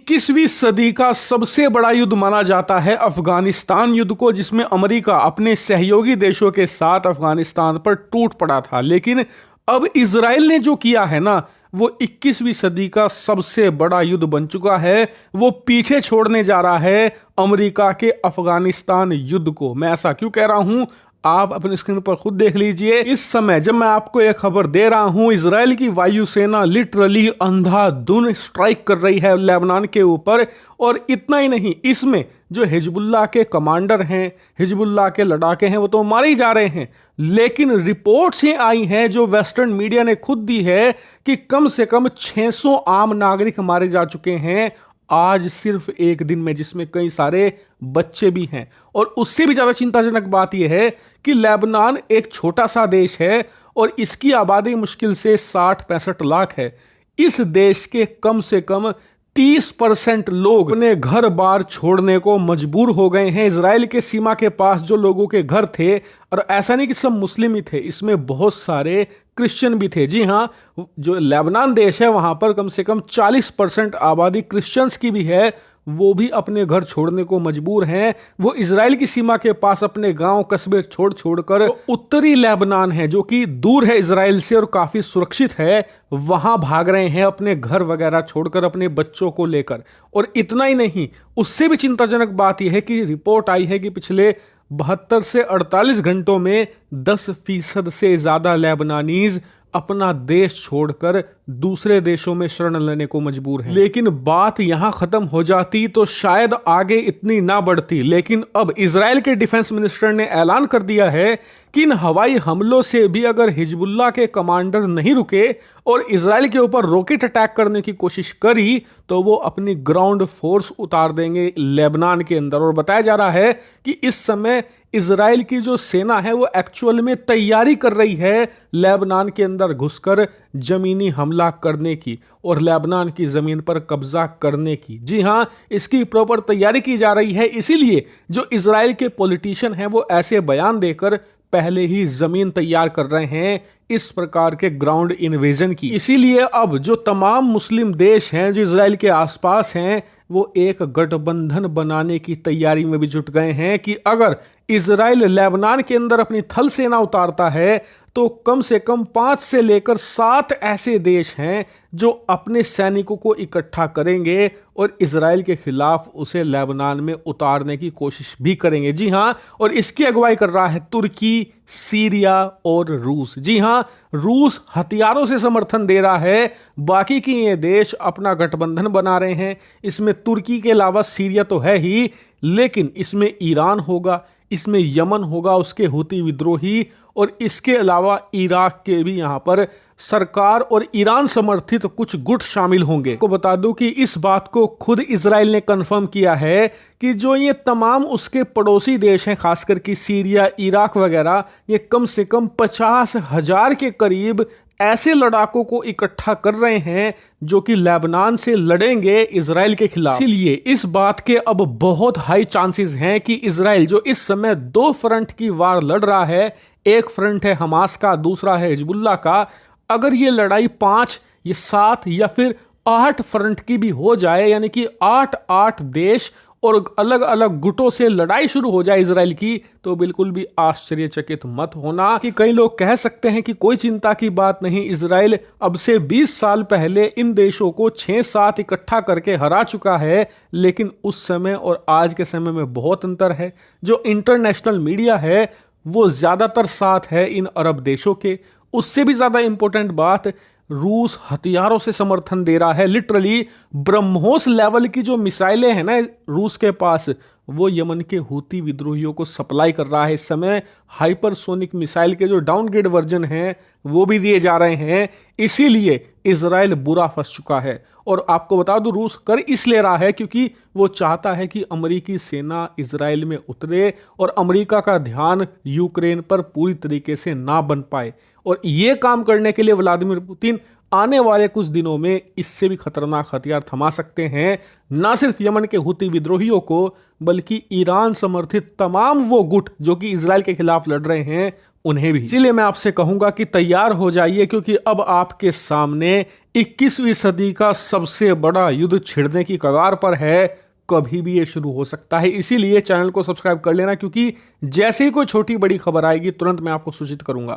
21वीं सदी का सबसे बड़ा युद्ध माना जाता है अफगानिस्तान युद्ध को, जिसमें अमेरिका अपने सहयोगी देशों के साथ अफगानिस्तान पर टूट पड़ा था। लेकिन अब इजराइल ने जो किया है ना, वो 21वीं सदी का सबसे बड़ा युद्ध बन चुका है। वो पीछे छोड़ने जा रहा है अमेरिका के अफगानिस्तान युद्ध को। मैं ऐसा क्यों कह रहा हूं, आप अपनी स्क्रीन पर खुद देख लीजिए। इस समय जब मैं आपको यह खबर दे रहा हूं, इजराइल की वायुसेना लिटरली अंधाधुन स्ट्राइक कर रही है लेबनान के ऊपर। और इतना ही नहीं, इसमें जो हिजबुल्लाह के कमांडर हैं, हिजबुल्लाह के लड़ाके हैं, वो तो मारे ही जा रहे हैं। लेकिन रिपोर्ट्स ये आई हैं जो वेस्टर्न मीडिया ने खुद दी है कि कम से कम 600 आम नागरिक मारे जा चुके हैं आज सिर्फ एक दिन में, जिसमें कई सारे बच्चे भी हैं। और उससे भी ज्यादा चिंताजनक बात यह है कि लेबनान एक छोटा सा देश है और इसकी आबादी मुश्किल से 60-65 लाख है। इस देश के कम से कम 30% लोग अपने घर बार छोड़ने को मजबूर हो गए हैं। इजराइल के सीमा के पास जो लोगों के घर थे, और ऐसा नहीं कि सब मुस्लिम ही थे, इसमें बहुत सारे क्रिश्चियन भी थे। जी हाँ, जो लेबनान देश है वहां पर कम से कम 40% आबादी क्रिश्चियंस की भी है। वो भी अपने घर छोड़ने को मजबूर हैं। वो इजराइल की सीमा के पास अपने गांव कस्बे छोड़ छोड़कर उत्तरी लेबनान है, जो कि दूर है इजराइल से और काफी सुरक्षित है, वहां भाग रहे हैं अपने घर वगैरह छोड़कर अपने बच्चों को लेकर। और इतना ही नहीं, उससे भी चिंताजनक बात यह है कि रिपोर्ट आई है कि पिछले 72 से 48 घंटों में 10% से ज्यादा लेबनानीज अपना देश छोड़कर दूसरे देशों में शरण लेने को मजबूर है। लेकिन बात यहां खत्म हो जाती तो शायद आगे इतनी ना बढ़ती। लेकिन अब इजराइल के डिफेंस मिनिस्टर ने ऐलान कर दिया है कि इन हवाई हमलों से भी अगर हिजबुल्लाह के कमांडर नहीं रुके और इजराइल के ऊपर रॉकेट अटैक करने की कोशिश करी तो वो अपनी ग्राउंड फोर्स उतार देंगे लेबनान के अंदर। और बताया जा रहा है कि इस समय इजराइल की जो सेना है वो एक्चुअल में तैयारी कर रही है लेबनान के अंदर घुसकर जमीनी हमला करने की और लेबनान की जमीन पर कब्जा करने की। जी हां, इसकी प्रॉपर तैयारी की जा रही है। इसीलिए जो इजराइल के पॉलिटिशियन हैं वो ऐसे बयान देकर पहले ही जमीन तैयार कर रहे हैं इस प्रकार के ग्राउंड इन्वेजन की। इसीलिए अब जो तमाम मुस्लिम देश हैं जो इजराइल के आसपास हैं, वो एक गठबंधन बनाने की तैयारी में भी जुट गए हैं कि अगर इजराइल लेबनान के अंदर अपनी थल सेना उतारता है तो कम से कम 5 से लेकर 7 ऐसे देश हैं जो अपने सैनिकों को इकट्ठा करेंगे और इजराइल के खिलाफ उसे लेबनान में उतारने की कोशिश भी करेंगे। जी हां, और इसकी अगुवाई कर रहा है तुर्की, सीरिया और रूस। जी हां, रूस हथियारों से समर्थन दे रहा है, बाकी के ये देश अपना गठबंधन बना रहे हैं। इसमें तुर्की के अलावा सीरिया तो है ही, लेकिन इसमें ईरान होगा, इसमें यमन होगा, उसके हूती विद्रोही, और इसके अलावा इराक के भी यहां पर सरकार और ईरान समर्थित कुछ गुट शामिल होंगे। को बता दूं कि इस बात को खुद इजराइल ने कंफर्म किया है कि जो ये तमाम उसके पड़ोसी देश हैं, खासकर कि सीरिया, इराक वगैरह, ये कम से कम 50,000 के करीब ऐसे लड़ाकों को इकट्ठा कर रहे हैं जो कि लेबनान से लड़ेंगे इजराइल के खिलाफ। इसलिए इस बात के अब बहुत हाई चांसेस हैं कि इजराइल जो इस समय 2 फ्रंट की वार लड़ रहा है, एक फ्रंट है हमास का, दूसरा है हिजबुल्लाह का, अगर ये लड़ाई 5 या 7 या फिर 8 फ्रंट की भी हो जाए, यानी कि 8 देश और अलग अलग गुटों से लड़ाई शुरू हो जाए इजराइल की, तो बिल्कुल भी आश्चर्यचकित मत होना कि कई लोग कह सकते हैं कि कोई चिंता की बात नहीं, इजराइल अब से 20 साल पहले इन देशों को 6-7 इकट्ठा करके हरा चुका है। लेकिन उस समय और आज के समय में बहुत अंतर है। जो इंटरनेशनल मीडिया है वो ज्यादातर साथ है इन अरब देशों के। उससे भी ज्यादा इंपॉर्टेंट बात, रूस हथियारों से समर्थन दे रहा है। लिटरली ब्रह्मोस लेवल की जो मिसाइलें हैं ना रूस के पास, वो यमन के हूती विद्रोहियों को सप्लाई कर रहा है। इस समय हाइपरसोनिक मिसाइल के जो डाउनग्रेड वर्जन हैं वो भी दिए जा रहे हैं। इसीलिए इजराइल बुरा फंस चुका है। और आपको बता दूं, रूस कर इसलिए रहा है क्योंकि वो चाहता है कि अमेरिकी सेना इजराइल में उतरे और अमेरिका का ध्यान यूक्रेन पर पूरी तरीके से ना बन पाए। और ये काम करने के लिए व्लादिमीर पुतिन आने वाले कुछ दिनों में इससे भी खतरनाक हथियार थमा सकते हैं, ना सिर्फ यमन के हूती विद्रोहियों को, बल्कि ईरान समर्थित तमाम वो गुट जो कि इजराइल के खिलाफ लड़ रहे हैं उन्हें भी। इसीलिए मैं आपसे कहूंगा कि तैयार हो जाइए, क्योंकि अब आपके सामने 21वीं सदी का सबसे बड़ा युद्ध छिड़ने की कगार पर है। कभी भी ये शुरू हो सकता है, इसीलिए चैनल को सब्सक्राइब कर लेना, क्योंकि जैसे ही कोई छोटी बड़ी खबर आएगी तुरंत मैं आपको सूचित करूंगा।